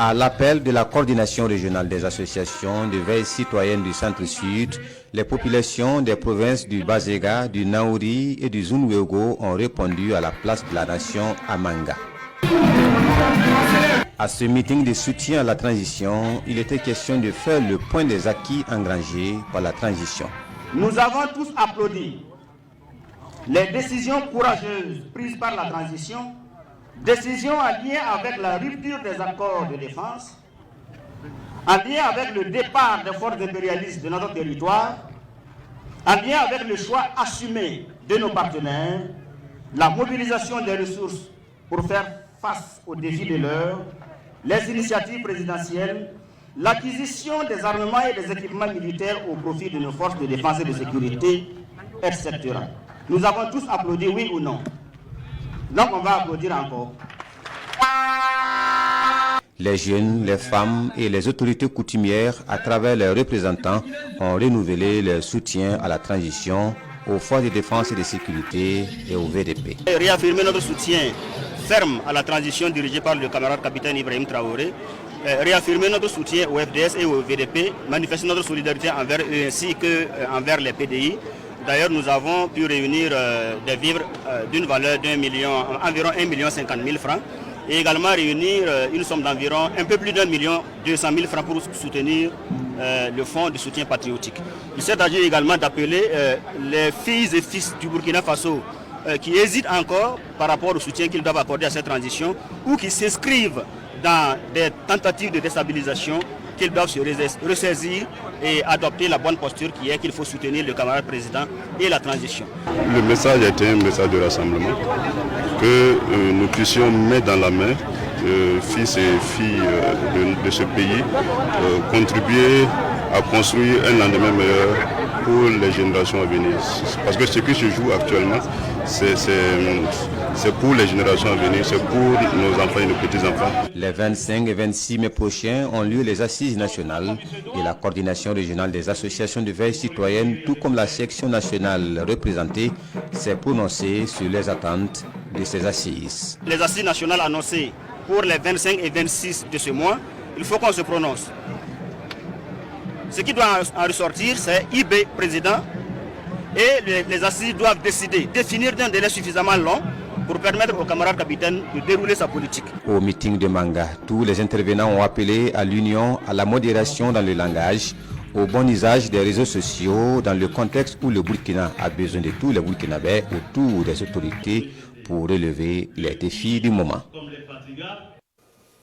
À l'appel de la coordination régionale des associations de veille citoyenne du Centre-Sud, les populations des provinces du Bazega, du Naouri et du Zunwego ont répondu à la place de la Nation à Manga. À ce meeting de soutien à la transition, il était question de faire le point des acquis engrangés par la transition. Nous avons tous applaudi les décisions courageuses prises par la transition, décisions en lien avec la rupture des accords de défense, en lien avec le départ des forces impérialistes de notre territoire, en lien avec le choix assumé de nos partenaires, la mobilisation des ressources pour faire face aux défis de l'heure, les initiatives présidentielles, l'acquisition des armements et des équipements militaires au profit de nos forces de défense et de sécurité, etc. Nous avons tous applaudi, oui ou non? Donc on va applaudir encore. Les jeunes, les femmes et les autorités coutumières, à travers leurs représentants, ont renouvelé leur soutien à la transition, aux forces de défense et de sécurité et au VDP. Réaffirmer notre soutien ferme à la transition dirigée par le camarade capitaine Ibrahim Traoré, réaffirmer notre soutien au FDS et au VDP, manifester notre solidarité envers eux ainsi qu'envers les PDI. D'ailleurs, nous avons pu réunir des vivres d'une valeur environ 1,050 000 francs et également réunir une somme d'environ un peu plus d'1,2 million francs pour soutenir le fonds de soutien patriotique. Il s'agit également d'appeler les filles et fils du Burkina Faso qui hésitent encore par rapport au soutien qu'ils doivent accorder à cette transition ou qui s'inscrivent dans des tentatives de déstabilisation, qu'ils doivent se ressaisir et adopter la bonne posture qui est qu'il faut soutenir le camarade président et la transition. Le message était un message de rassemblement, que nous puissions mettre dans la main, fils et filles de ce pays, contribuer à construire un lendemain meilleur pour les générations à venir. Parce que ce qui se joue actuellement, c'est pour les générations à venir, c'est pour nos enfants et nos petits-enfants. Les 25 et 26 mai prochains ont lieu les assises nationales et la coordination régionale des associations de veille citoyenne, tout comme la section nationale représentée, s'est prononcée sur les attentes de ces assises. Les assises nationales annoncées pour les 25 et 26 de ce mois, il faut qu'on se prononce. Ce qui doit en ressortir, c'est IB président et les assises doivent définir d'un délai suffisamment long pour permettre au camarade capitaine de dérouler sa politique. Au meeting de Manga, tous les intervenants ont appelé à l'union, à la modération dans le langage, au bon usage des réseaux sociaux dans le contexte où le Burkina a besoin de tous les Burkinabés autour des autorités pour relever les défis du moment.